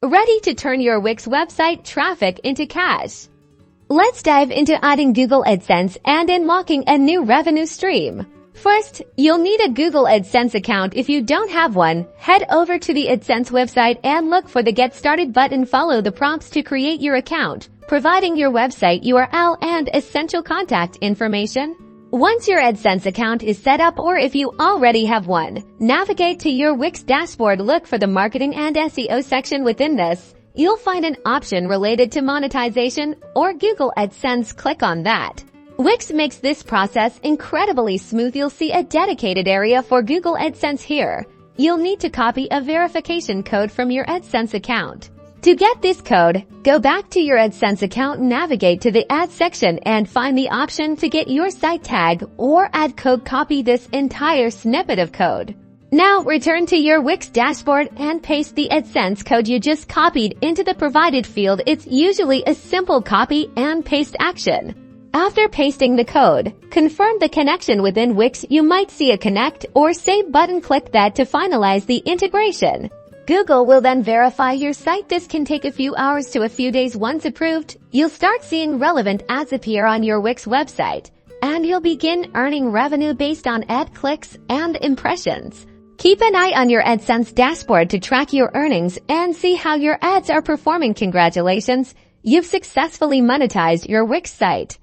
ready to turn your Wix website traffic into cash. Let's dive into adding Google AdSense and unlocking a new revenue stream. First, you'll need a Google AdSense account. If you don't have one, head over to the AdSense website and look for the Get Started button. Follow the prompts to create your account, providing your website URL and essential contact information. Once your AdSense account is set up, or if you already have one, navigate to your Wix dashboard. Look for the Marketing and SEO section. Within this, you'll find an option related to monetization or Google AdSense. Click on that. Wix makes this process incredibly smooth. You'll see a dedicated area for Google AdSense here. You'll need to copy a verification code from your AdSense account. To get this code, go back to your AdSense account, navigate to the Ads section, and find the option to get your site tag or ad code. Copy this entire snippet of code. Now return to your Wix dashboard and paste the AdSense code you just copied into the provided field. It's usually a simple copy and paste action. After pasting the code, confirm the connection within Wix. You might see a connect or save button. Click that to finalize the integration. Google will then verify your site. This can take a few hours to a few days. Once approved, you'll start seeing relevant ads appear on your Wix website, and you'll begin earning revenue based on ad clicks and impressions. Keep an eye on your AdSense dashboard to track your earnings and see how your ads are performing. Congratulations! You've successfully monetized your Wix site.